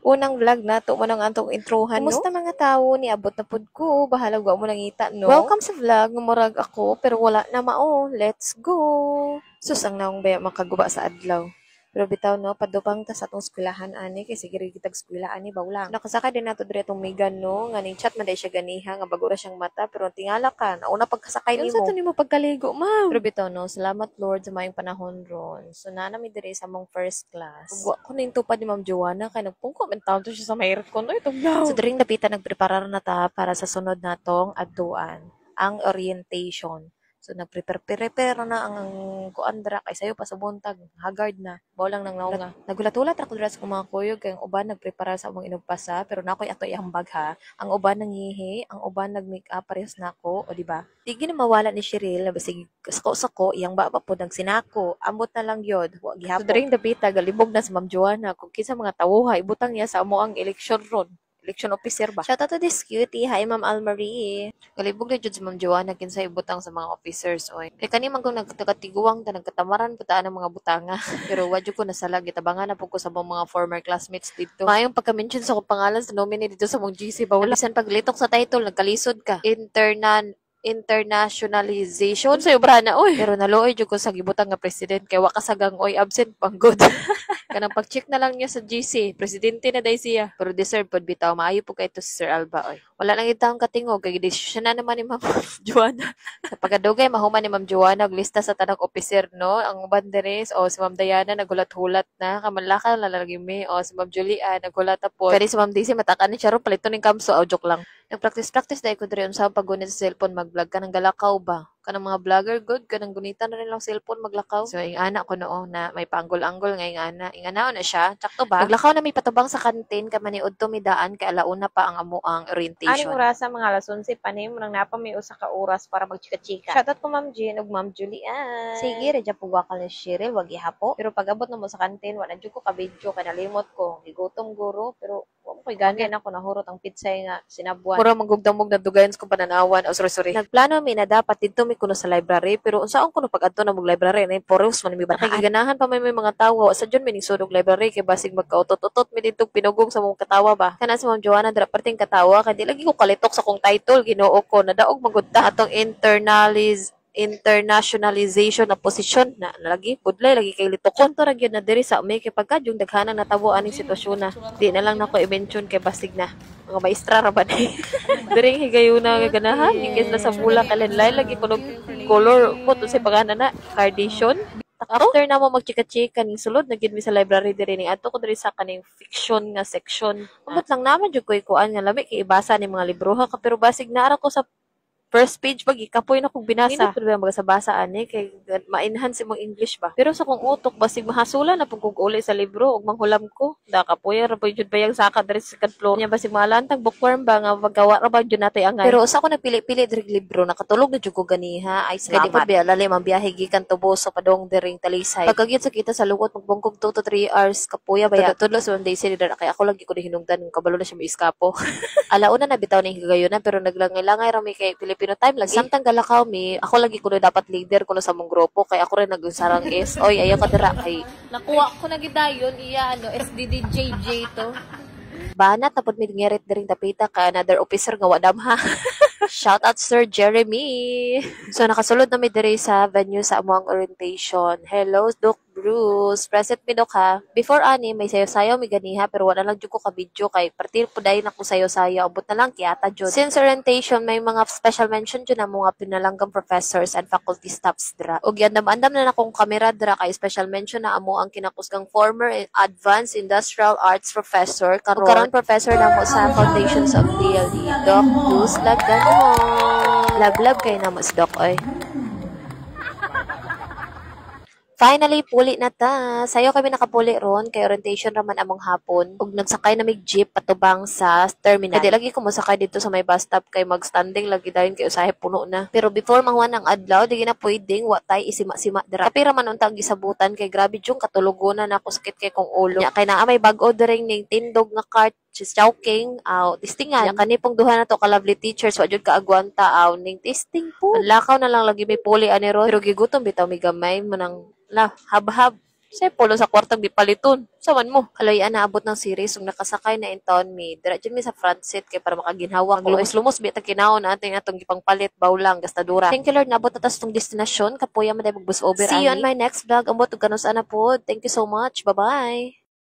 Unang vlog na to mo nang antong introhan, no? Kumusta mga tao ni abot na pud ko, bahala wa mo nangita, no? Welcome sa vlog, ngumurag ako pero wala na mao. Let's go. Sus ang naong baya makaguba sa adlaw. Pero bitaw no, padupang ta sa atong eskwelahan ani kay sige kitag eskwela ani bawlang. Nakasaka din nato diri atong Megan no, nga ning chat man day siya ganiha nga bago ra siyang mata pero tingala ka, nauna pagkasakay nimo. Unsa to nimo pagkaligo, ma'am? Pero bitaw no, salamat Lord sa mayong panahon ron. So na mi diri sa among first class. Ugwa ko ning tupad ni Ma'am Joanna kay nagpungko man taon to siya sa may aircon oy tugnaw. So diring dapitan nagpreparar na ta para sa sunod natong adtuan, ang orientation. So, nagprepare na ang kuandra kay sayo pa sa buntag. Haggard na. Baw lang nang naunga. Nagulat-ulat ako dira sa mga kuyog kay ang uban nagprepara sa among inugpasa pero nakoy ato ihambag ha. Ang uban nangihi, ang uban nag-make up parehas nako, o di ba? Igi na mawala ni Cheryl na basig sako iyang baba po nagsinako. Ambot na lang yod. Wa gihapon. So, during dapita galibog na sa Ma'am Joanna kung kinsa mga tawuha ibutang niya sa amo ang election ron. Election officer ba? Shout out to this cutie. Hi, Ma'am Almarie. Galibog na jud si Ma'am Joanna kinsa ibutang sa mga officers oy. Kay kani man kung nagtagatiguang ta nagkatamaran putaan ang mga butanga. Pero wadyo ko nasalag gitabangan na pud ko sa mga former classmates dito. Maayong pagka-mention sa akong pangalan sa nominee dito sa mong GC bawala. Bisan paglitok sa title nagkalisod ka. Internationalization sa ubra na oy. Pero naluoy jud ko sa gibutang nga president kay wa kasagang oy absent panggod. Kanang pag-check na lang niya sa GC, presidente na day siya. Pero deserve pod bitaw, maayo po kay to si Sir Alba oy. Wala lang itang katingog kay desisyon na naman ni Ma'am Joanna. Sa pagkadugay mahuman ni Ma'am Joanna og lista sa tanang officer no, ang banderes o si Ma'am Diana nagulat-hulat na kamalaka lalagi mi o si Ma'am Julia nagulat po. Kani si Ma'am Daisy matakan ni siya ro palito ning kamso o joke lang. Nagpractice dahil ko diri unsa paggunit sa cellphone mag-vlog ka ng galakaw ba? Kanang mga vlogger good kanang gunitan na rin lang cellphone maglakaw. So ing ana ko noo na may paanggol-anggol nga ing ana. Ing ana na siya. Sakto ba? Naglakaw na may patubang sa kantin ka maniud to midaan kay alauna pa ang amo ang orientation. Aning oras mga alas 11 pa ni murang napa may usa ka oras para magchika-chika. Shoutout ko Ma'am Jean ug Ma'am Julian. Sige, redya pugwakal ni Cheryl wag ihapo. Pero pag abot na mo sa kantin wala jud ko ka video kay nalimot ko. Gigutom guro pero wa mo koy gani na ko nahurot ang pitsay nga sinabuan. Mura manggugdamog na dugayon sa kong pananawan. Oh, sorry. Nagplano mi na dapat dito mi kuno sa library pero unsaon kuno pag adto na mog library na poros man mi ba nakiganahan pa may mga tawo sa jud mi ning sudog library kay basig magkautot-utot mi dito pinugong sa mong katawa ba. Kana sa Ma'am Joanna dra parting katawa kay di lagi ko kalitok sa kong title Ginoo ko nadaog magudta atong internationalization na posisyon na lagi budlay lagi kay litokon to ra gyud na diri sa may kay pagka yung daghanan natabo aning sitwasyon na di na lang nako i-mention kay basig na mga maestra ra ba ni diring higayuna nga ganahan ingis na sa bulak kalenlay lagi kuno color ko to sa pagana na carnation. After na mo magchika-chika ning sulod na gid mi sa library diri ning adto ko diri sa kaning fiction nga section. Umot lang naman jud ko kuan nga lami kay ibasa ni mga libro ha pero basig na ara ko sa first page pag ikapoy na kong binasa. Hindi ko ba magbasa ani kay ma-enhance imong English ba. Pero sa kong utok basig mahasulan na pag uli sa libro ug manghulam ko. Da kapoy ra jud bayang saka diri sa second floor. Nya basig malantag bookworm ba nga paggawa ra ba jud natay angay. Pero usa ko nagpili-pili diri libro nakatulog na jud ko ganiha. Ay salamat. Kay di pa lalim ang biyahe gikan Tuboso padong diring Talisay. Pagkagyud sa kita sa lugot magbungkog 2 to 3 hours kapuya baya. Tudlo sa one day dira kay ako lagi ko hinungdan kabalo na siya maiskapo. Alauna na bitaw ning higayonan pero naglangay-langay ra mi kay Filipino time lagi. Samtang galakaw mi, ako lagi kuno dapat leader kuno sa mong grupo kay ako rin nagsarang is. Oy, ayo ka dira kay Nakuha ko na gidayon iya SDDJJ to. banat tapos may ngirit diring tapita ka another officer nga wadam ha. Shout out Sir Jeremy. So nakasulod na mi diri sa venue sa among orientation. Hello Doc Bruce, present mi Doc ha. Before ani may sayo-sayo mi ganiha pero wala lang jud ko ka video kay partir puday na ko sayo-sayo abot na lang kiyata jud. Since orientation may mga special mention jud na mga pinalanggang professors and faculty staffs dira. Ug andam-andam na akong kamera dira kay special mention na amo ang kinakusgang former advanced industrial arts professor karon professor na mo sa Foundations of DLE Doc Bruce Lagano. Love kay na mas Doc oy. Finally, puli na ta. Sayo kami nakapuli ron kay orientation raman among hapon. Ug nagsakay na mig jeep patubang sa terminal. Kaya lagi ko masakay dito sa may bus stop kay mag-standing lagi dayon kay usahay puno na. Pero before manghuan ang adlaw, di na pwedeng wa tay isima-sima dira. Kapira man untang gisabutan kay grabe jung katulugonan ako sakit kay kong ulo. Nya kay naa may bag-o diring ning tindog nga cart she's choking testingan nya kani pong duha na to ka lovely teachers wa jud kaagwanta ning testing po lakaw na lang lagi may puli ani ro pero gigutom bitaw mi gamay manang la habhab Say polo sa kwartang di paliton. Saman mo. Kaloy na abot ng series ug nakasakay na in town mi. Dira jud mi sa front seat kay para makaginhawa ko. Lumos-lumos bi ta kinahon ating atong gipangpalit bawlang gastadura. Thank you Lord naabot na tas tong destinasyon kapuya man day bus over. See you on my next vlog. Ambot ug kanus ana pod. Thank you so much. Bye-bye.